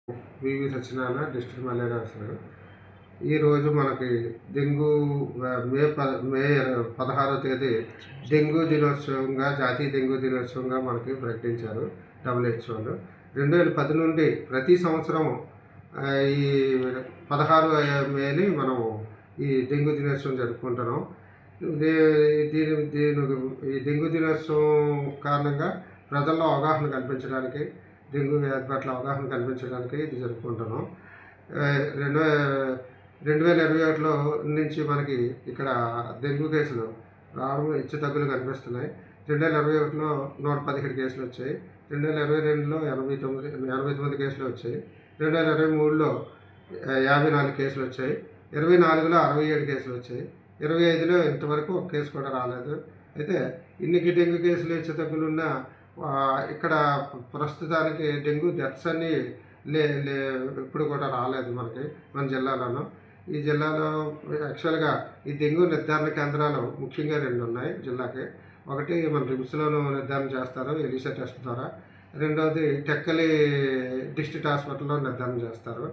వివి Satyanarayana district malaria officer. ఈరోజు మనకి dengue మే 16వ తేదీ డెంగ్యూ దినోత్సవంగా, జాతీయ డెంగ్యూ దినోత్సవంగా మనకి ప్రకటించారు WHO. 2010 నుండి ప్రతి సంవత్సరం ఈ 16 మేని మనం ఈ డెంగ్యూ దినోత్సవం జరుపుకుంటున్నాం. ఈ డెంగ్యూ దినోత్సవం కారణంగా ప్రజల్లో అవగాహన కల్పించడానికి, డెంగ్యూ వ్యాధి పట్ల అవగాహన కల్పించడానికి ఇది జరుపుకుంటున్నాం. 2021లో నుంచి మనకి ఇక్కడ డెంగ్యూ కేసులు రావడం హెచ్చుతగ్గులు కనిపిస్తున్నాయి. 2021లో 117 కేసులు వచ్చాయి. 2022లో 89 కేసులు వచ్చాయి. 2023లో 54 కేసులు వచ్చాయి. 24లో 67 కేసులు వచ్చాయి. 25లో ఇంతవరకు ఒక కేసు కూడా రాలేదు. అయితే ఇన్ని డెంగ్యూ కేసులు హెచ్చుతగ్గులున్నా ఇక్కడ ప్రస్తుతానికి డెంగ్యూ డెత్స్ అన్నీ ఇప్పుడు కూడా రాలేదు మన జిల్లాలోనూ. ఈ జిల్లాలో యాక్చువల్గా ఈ డెంగ్యూ నిర్ధారణ కేంద్రాలు ముఖ్యంగా 2 ఉన్నాయి జిల్లాకి. ఒకటి మన రిమ్స్లోనూ నిర్ధారణ చేస్తారు ఎలిసా టెస్ట్ ద్వారా. రెండవది టెక్కలి డిస్ట్రిక్ట్ హాస్పిటల్లో నిర్ధారణ చేస్తారు.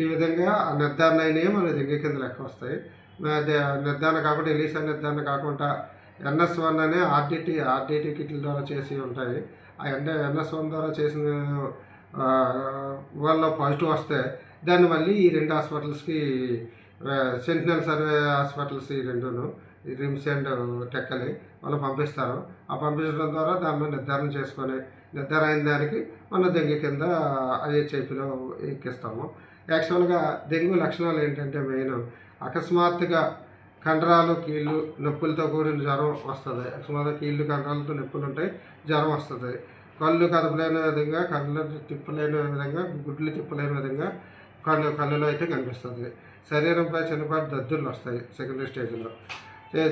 ఈ విధంగా ఆ నిర్ధారణ అయినవి మన డెంగ్యూ కింద లెక్క వస్తాయి. నిర్ధారణ కాకుండా ఎలిసా నిర్ధారణ కాకుండా NS1 అనే ఆర్డిటి కిట్ల ద్వారా చేసి ఉంటాయి. ఆ NS1 ద్వారా చేసిన వాళ్ళలో పాజిటివ్ వస్తే దాన్ని మళ్ళీ ఈ 2 హాస్పిటల్స్కి, సెంటినల్ సర్వే హాస్పిటల్స్ ఈ 2ను, రిమ్స్ అండ్ టెక్కలి వాళ్ళు పంపిస్తారు. ఆ పంపించడం ద్వారా దానిలో నిర్ధారణ అయిన దానికి మన డెంగ్యూ కింద IHIPలో ఎక్కిస్తాము. యాక్చువల్గా డెంగ్యూ లక్షణాలు ఏంటంటే మెయిన్ అకస్మాత్తుగా కండరాలు, కీళ్ళు నొప్పులతో కూడిన జ్వరం వస్తుంది. అకస్మాత్తుగా కీళ్ళు, కండరాలతో నొప్పులు ఉంటాయి, జ్వరం వస్తుంది. కళ్ళు కదపలేని విధంగా, కళ్ళు తిప్పలేని విధంగా, గుడ్లు తిప్పలేని విధంగా కళ్ళులో అయితే కనిపిస్తుంది. శరీరంపై చిన్నపాటి దద్దుర్లు వస్తాయి సెకండరీ స్టేజ్లో.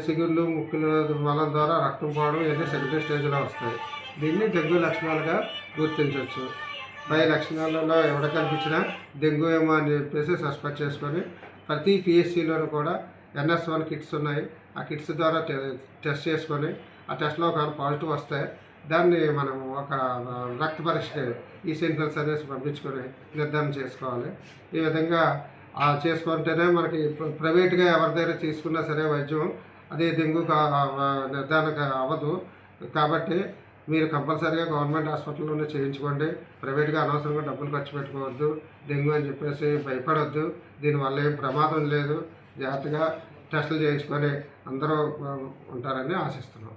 సిగుళ్ళు, ముక్కులు, మలం ద్వారా రక్తం పోవడం ఇవన్నీ సెకండరీ స్టేజ్లో వస్తాయి. దీన్ని డెంగ్యూ లక్షణాలుగా గుర్తించవచ్చు. పై లక్షణాలలో ఎవడ కనిపించినా డెంగ్యూ ఏమో అని చెప్పేసి సస్పెక్ట్ చేసుకొని ప్రతి PSCలోనూ కూడా NS1 కిట్స్ ఉన్నాయి. ఆ కిట్స్ ద్వారా టెస్ట్ చేసుకొని ఆ టెస్ట్లో ఒక పాజిటివ్ వస్తే దాన్ని మనం ఒక రక్త పరీక్ష ఈ సెంటినల్ సర్వీస్ పంపించుకొని నిర్ధారణ చేసుకోవాలి. ఈ విధంగా చేసుకుంటేనే మనకి ప్రైవేట్గా ఎవరి దగ్గర తీసుకున్నా సరే వైద్యం అది డెంగ్యూ నిర్ధారణ అవ్వదు. కాబట్టి మీరు కంపల్సరీగా గవర్నమెంట్ హాస్పిటల్లోనే చేయించుకోండి. ప్రైవేట్గా అనవసరంగా డబ్బులు ఖర్చు పెట్టుకోవద్దు. డెంగ్యూ అని చెప్పేసి భయపడవద్దు. దీనివల్ల ఏం ప్రమాదం లేదు. జాగ్రత్తగా టెస్టులు చేయించుకొని అందరూ ఉంటారని ఆశిస్తున్నాం.